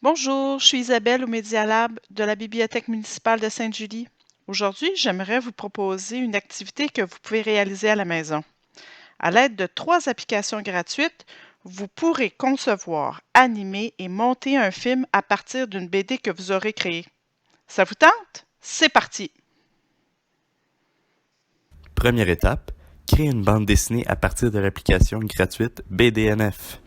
Bonjour, je suis Isabelle au Media Lab de la Bibliothèque municipale de Sainte-Julie. Aujourd'hui, j'aimerais vous proposer une activité que vous pouvez réaliser à la maison. À l'aide de 3 applications gratuites, vous pourrez concevoir, animer et monter un film à partir d'une BD que vous aurez créée. Ça vous tente? C'est parti! Première étape, créer une bande dessinée à partir de l'application gratuite BDNF.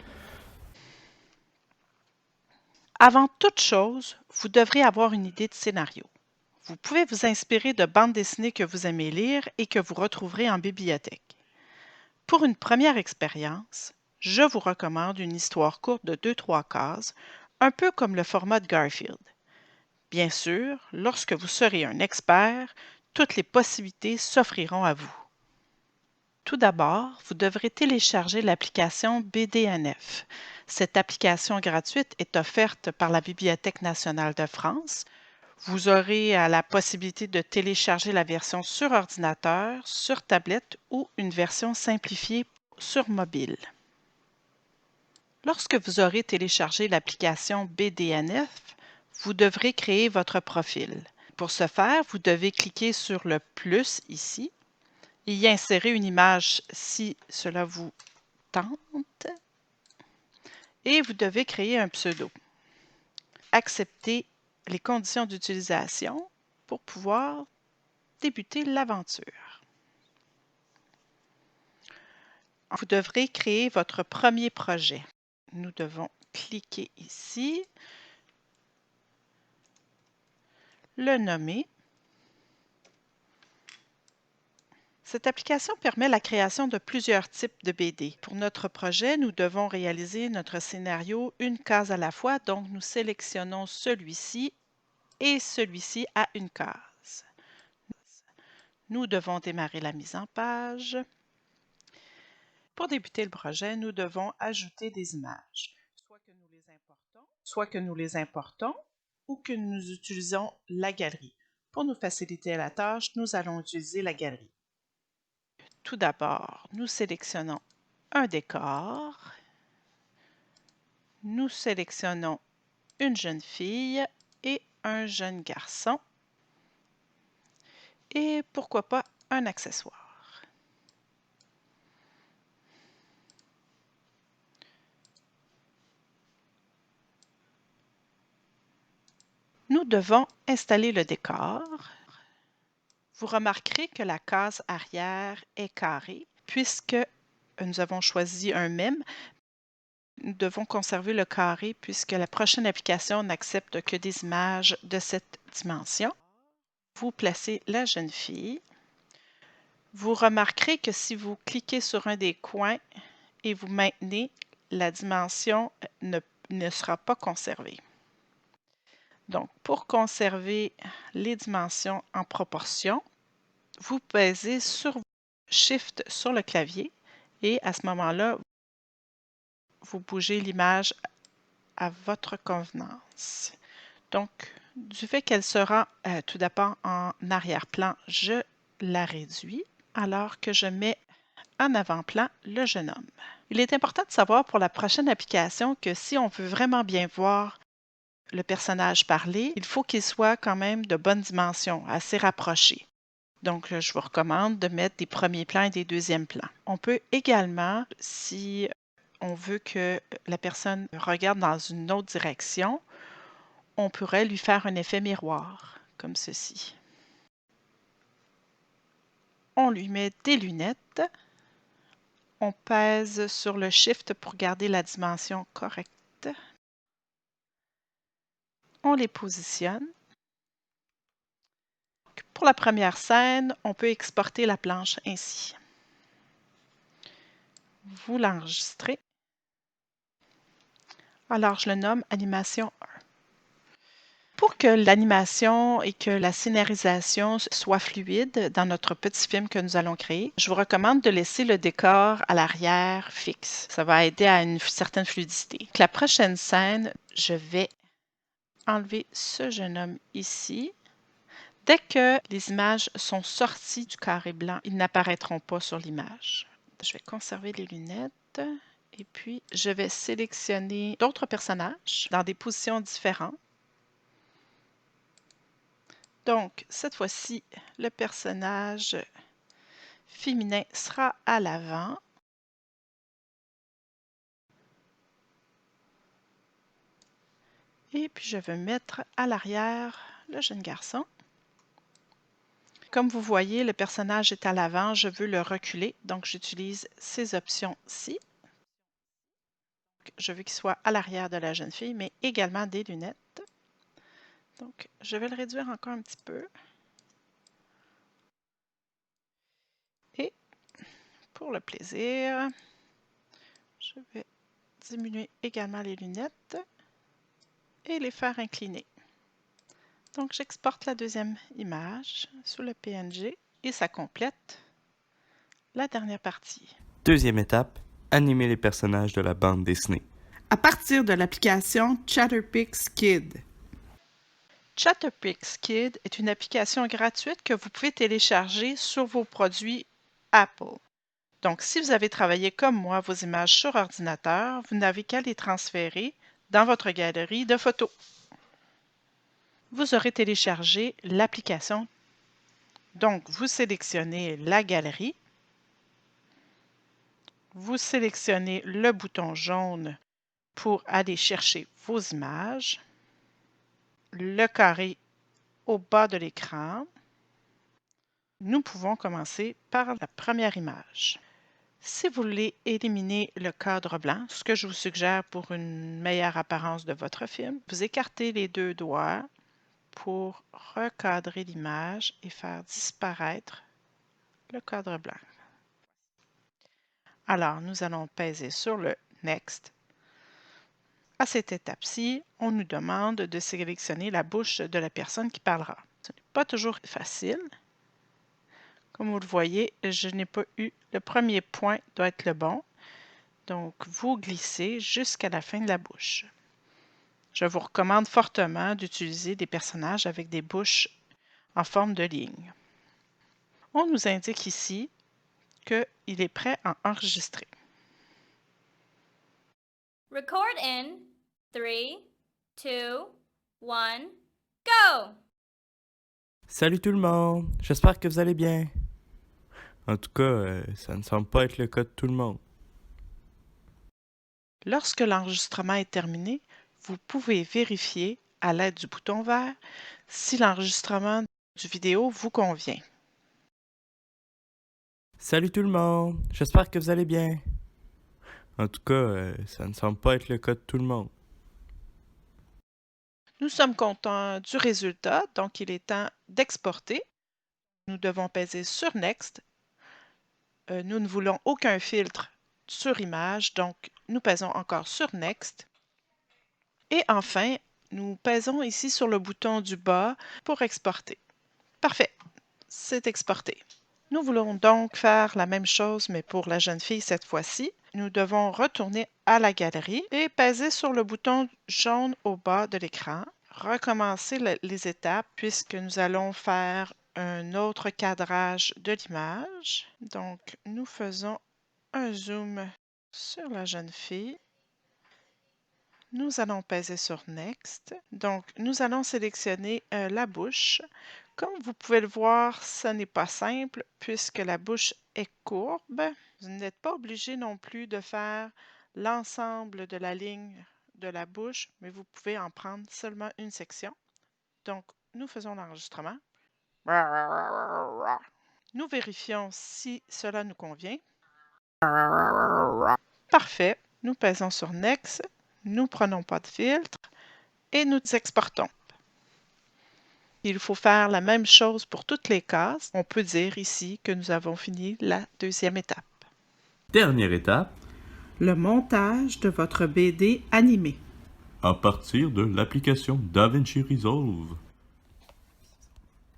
Avant toute chose, vous devrez avoir une idée de scénario. Vous pouvez vous inspirer de bandes dessinées que vous aimez lire et que vous retrouverez en bibliothèque. Pour une première expérience, je vous recommande une histoire courte de 2-3 cases, un peu comme le format de Garfield. Bien sûr, lorsque vous serez un expert, toutes les possibilités s'offriront à vous. Tout d'abord, vous devrez télécharger l'application BDNF. Cette application gratuite est offerte par la Bibliothèque nationale de France. Vous aurez la possibilité de télécharger la version sur ordinateur, sur tablette ou une version simplifiée sur mobile. Lorsque vous aurez téléchargé l'application BDNF, vous devrez créer votre profil. Pour ce faire, vous devez cliquer sur le plus ici et y insérer une image si cela vous tente et vous devez créer un pseudo. Acceptez les conditions d'utilisation pour pouvoir débuter l'aventure. Vous devrez créer votre premier projet. Nous devons cliquer ici, le nommer. Cette application permet la création de plusieurs types de BD. Pour notre projet, nous devons réaliser notre scénario une case à la fois, donc nous sélectionnons celui-ci et celui-ci à une case. Nous devons démarrer la mise en page. Pour débuter le projet, nous devons ajouter des images, soit que nous les importons ou que nous utilisons la galerie. Pour nous faciliter la tâche, nous allons utiliser la galerie. Tout d'abord, nous sélectionnons un décor. Nous sélectionnons une jeune fille et un jeune garçon. Et pourquoi pas un accessoire. Nous devons installer le décor. Vous remarquerez que la case arrière est carrée puisque nous avons choisi un mème. Nous devons conserver le carré puisque la prochaine application n'accepte que des images de cette dimension. Vous placez la jeune fille. Vous remarquerez que si vous cliquez sur un des coins et vous maintenez, la dimension ne sera pas conservée. Donc, pour conserver les dimensions en proportion, vous pèsez sur Shift sur le clavier et à ce moment-là, vous bougez l'image à votre convenance. Donc, du fait qu'elle sera tout d'abord en arrière-plan, je la réduis alors que je mets en avant-plan le jeune homme. Il est important de savoir pour la prochaine application que si on veut vraiment bien voir le personnage parler, il faut qu'il soit quand même de bonne dimension, assez rapproché. Donc, je vous recommande de mettre des premiers plans et des deuxièmes plans. On peut également, si on veut que la personne regarde dans une autre direction, on pourrait lui faire un effet miroir, comme ceci. On lui met des lunettes. On pèse sur le Shift pour garder la dimension correcte. On les positionne. Pour la première scène, on peut exporter la planche ainsi. Vous l'enregistrez. Alors, je le nomme Animation 1. Pour que l'animation et que la scénarisation soient fluides dans notre petit film que nous allons créer, je vous recommande de laisser le décor à l'arrière fixe. Ça va aider à une certaine fluidité. La prochaine scène, je vais enlever ce jeune homme ici. Dès que les images sont sorties du carré blanc, ils n'apparaîtront pas sur l'image. Je vais conserver les lunettes Et puis, je vais sélectionner d'autres personnages dans des positions différentes. Donc, cette fois-ci, le personnage féminin sera à l'avant. Et puis, je vais mettre à l'arrière le jeune garçon. Comme vous voyez, le personnage est à l'avant, je veux le reculer, donc j'utilise ces options-ci. Je veux qu'il soit à l'arrière de la jeune fille, mais également des lunettes. Donc, je vais le réduire encore un petit peu. Et pour le plaisir, je vais diminuer également les lunettes et les faire incliner. Donc, j'exporte la deuxième image sous le PNG et ça complète la dernière partie. Deuxième étape, animer les personnages de la bande dessinée. À partir de l'application Chatterpix Kid. Chatterpix Kid est une application gratuite que vous pouvez télécharger sur vos produits Apple. Donc, si vous avez travaillé comme moi vos images sur ordinateur, vous n'avez qu'à les transférer dans votre galerie de photos. Vous aurez téléchargé l'application. Donc, vous sélectionnez la galerie. Vous sélectionnez le bouton jaune pour aller chercher vos images. Le carré au bas de l'écran. Nous pouvons commencer par la première image. Si vous voulez éliminer le cadre blanc, ce que je vous suggère pour une meilleure apparence de votre film, vous écartez les deux doigts pour recadrer l'image et faire disparaître le cadre blanc. Alors, nous allons peser sur le Next. À cette étape-ci, on nous demande de sélectionner la bouche de la personne qui parlera. Ce n'est pas toujours facile. Comme vous le voyez, je n'ai pas eu le premier point doit être le bon. Donc, vous glissez jusqu'à la fin de la bouche. Je vous recommande fortement d'utiliser des personnages avec des bouches en forme de ligne. On nous indique ici qu'il est prêt à enregistrer. Record in 3, 2, 1, go! Salut tout le monde, j'espère que vous allez bien. En tout cas, ça ne semble pas être le cas de tout le monde. Lorsque l'enregistrement est terminé, vous pouvez vérifier à l'aide du bouton vert si l'enregistrement du vidéo vous convient. Salut tout le monde, j'espère que vous allez bien. En tout cas, ça ne semble pas être le cas de tout le monde. Nous sommes contents du résultat, donc il est temps d'exporter. Nous devons peser sur Next. Nous ne voulons aucun filtre sur image, donc nous pesons encore sur Next. Et enfin, nous pesons ici sur le bouton du bas pour exporter. Parfait, c'est exporté. Nous voulons donc faire la même chose, mais pour la jeune fille cette fois-ci. Nous devons retourner à la galerie et peser sur le bouton jaune au bas de l'écran. Recommencer les étapes puisque nous allons faire un autre cadrage de l'image. Donc, nous faisons un zoom sur la jeune fille. Nous allons peser sur Next. Donc, nous allons sélectionner la bouche. Comme vous pouvez le voir, ce n'est pas simple puisque la bouche est courbe. Vous n'êtes pas obligé non plus de faire l'ensemble de la ligne de la bouche, mais vous pouvez en prendre seulement une section. Donc, nous faisons l'enregistrement. Nous vérifions si cela nous convient. Parfait. Nous pesons sur Next. Nous ne prenons pas de filtre et nous exportons. Il faut faire la même chose pour toutes les cases. On peut dire ici que nous avons fini la deuxième étape. Dernière étape, Le montage de votre BD animé. à partir de l'application DaVinci Resolve.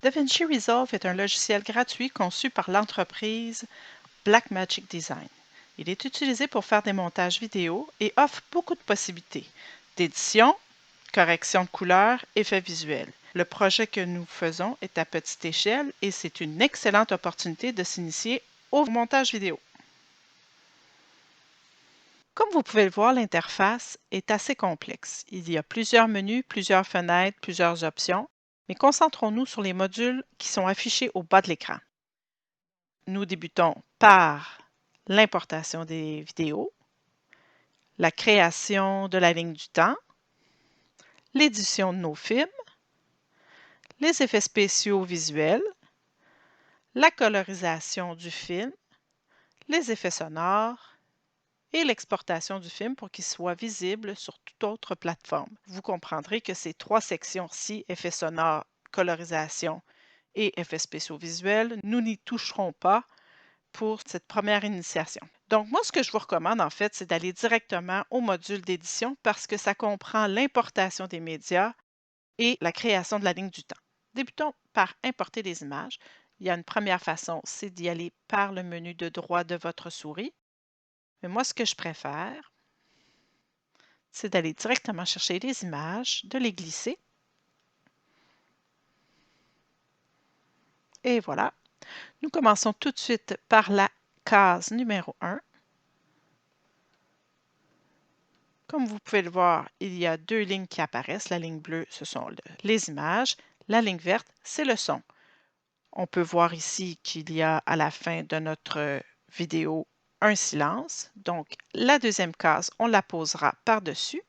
DaVinci Resolve est un logiciel gratuit conçu par l'entreprise Blackmagic Design. Il est utilisé pour faire des montages vidéo et offre beaucoup de possibilités d'édition, correction de couleurs, effets visuels. Le projet que nous faisons est à petite échelle et c'est une excellente opportunité de s'initier au montage vidéo. Comme vous pouvez le voir, l'interface est assez complexe. Il y a plusieurs menus, plusieurs fenêtres, plusieurs options, mais concentrons-nous sur les modules qui sont affichés au bas de l'écran. Nous débutons par l'importation des vidéos, la création de la ligne du temps, l'édition de nos films, les effets spéciaux visuels, la colorisation du film, les effets sonores et l'exportation du film pour qu'il soit visible sur toute autre plateforme. Vous comprendrez que ces trois sections-ci, effets sonores, colorisation et effets spéciaux visuels, nous n'y toucherons pas pour cette première initiation. Donc, moi, ce que je vous recommande, en fait, c'est d'aller directement au module d'édition parce que ça comprend l'importation des médias et la création de la ligne du temps. Débutons par importer des images. Il y a une première façon, c'est d'y aller par le menu de droite de votre souris. Mais moi, ce que je préfère, c'est d'aller directement chercher les images, de les glisser. Et voilà. Nous commençons tout de suite par la case numéro 1. Comme vous pouvez le voir, il y a deux lignes qui apparaissent. La ligne bleue, ce sont les images. La ligne verte, c'est le son. On peut voir ici qu'il y a à la fin de notre vidéo un silence. Donc, la deuxième case, on la posera par-dessus.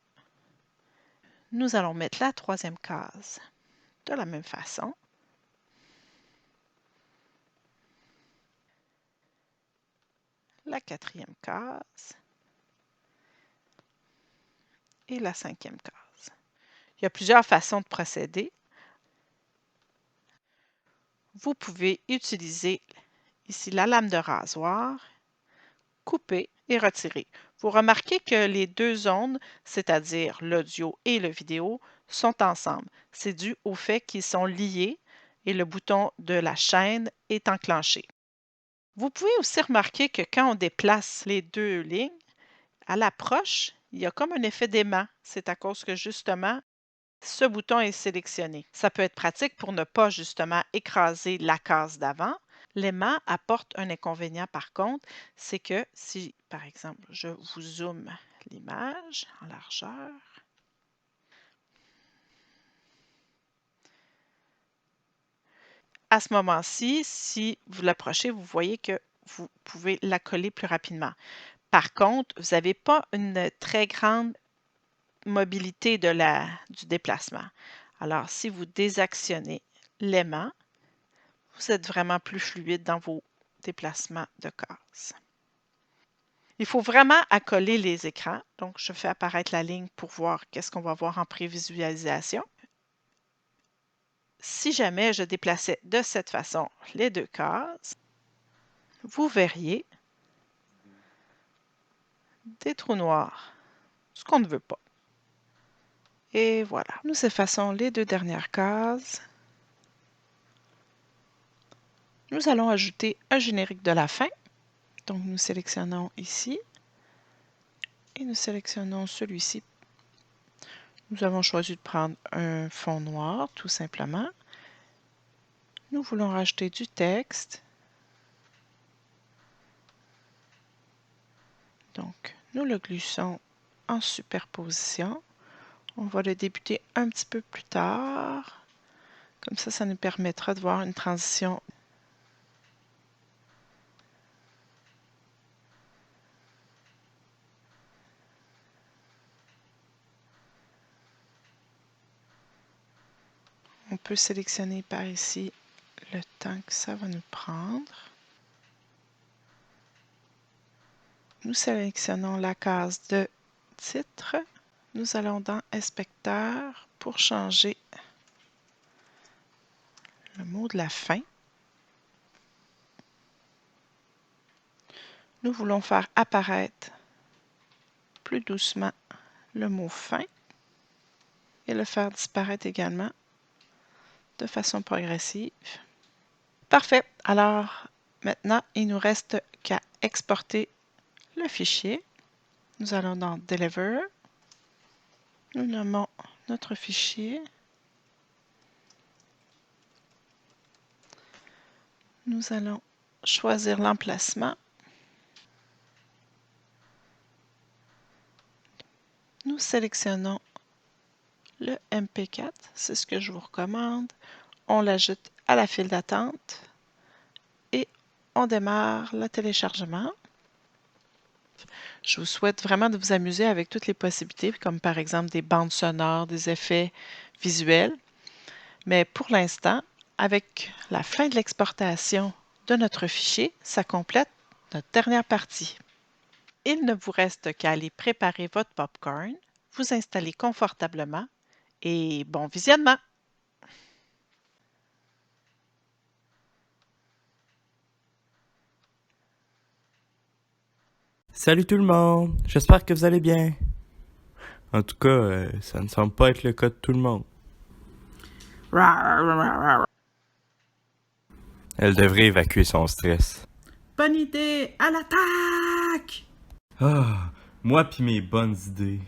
Nous allons mettre la troisième case de la même façon. La quatrième case et la cinquième case. Il y a plusieurs façons de procéder. Vous pouvez utiliser ici la lame de rasoir, couper et retirer. Vous remarquez que les deux zones, c'est-à-dire l'audio et le vidéo, sont ensemble. C'est dû au fait qu'ils sont liés et le bouton de la chaîne est enclenché. Vous pouvez aussi remarquer que quand on déplace les deux lignes, à l'approche, il y a comme un effet d'aimant. C'est à cause que justement, ce bouton est sélectionné. Ça peut être pratique pour ne pas justement écraser la case d'avant. L'aimant apporte un inconvénient par contre, c'est que si, par exemple, je vous zoome l'image en largeur, à ce moment-ci, si vous l'approchez, vous voyez que vous pouvez la coller plus rapidement. Par contre, vous n'avez pas une très grande mobilité du déplacement. Alors, si vous désactionnez l'aimant, vous êtes vraiment plus fluide dans vos déplacements de cases. Il faut vraiment accoler les écrans. Donc, je fais apparaître la ligne pour voir qu'est-ce qu'on va voir en prévisualisation. Si jamais je déplaçais de cette façon les deux cases, vous verriez des trous noirs, ce qu'on ne veut pas. Et voilà, nous effaçons les deux dernières cases. Nous allons ajouter un générique de la fin. Donc, nous sélectionnons ici et nous sélectionnons celui-ci. Nous avons choisi de prendre un fond noir, tout simplement. Nous voulons rajouter du texte. Donc, nous le glissons en superposition. On va le débuter un petit peu plus tard. Comme ça nous permettra de voir une transition. On peut sélectionner par ici le temps que ça va nous prendre. Nous sélectionnons la case de titre. Nous allons dans Inspecteur pour changer le mot de la fin. Nous voulons faire apparaître plus doucement le mot fin et le faire disparaître également de façon progressive. Parfait. Alors, maintenant, il nous reste qu'à exporter le fichier. Nous allons dans Deliver. Nous nommons notre fichier. Nous allons choisir l'emplacement. Nous sélectionnons le MP4, c'est ce que je vous recommande. On l'ajoute à la file d'attente et on démarre le téléchargement. Je vous souhaite vraiment de vous amuser avec toutes les possibilités, comme par exemple des bandes sonores, des effets visuels. Mais pour l'instant, avec la fin de l'exportation de notre fichier, ça complète notre dernière partie. Il ne vous reste qu'à aller préparer votre popcorn, vous installer confortablement et bon visionnement! Salut tout le monde, j'espère que vous allez bien. En tout cas, ça ne semble pas être le cas de tout le monde. Elle devrait évacuer son stress. Bonne idée, à l'attaque! Ah, moi pis mes bonnes idées.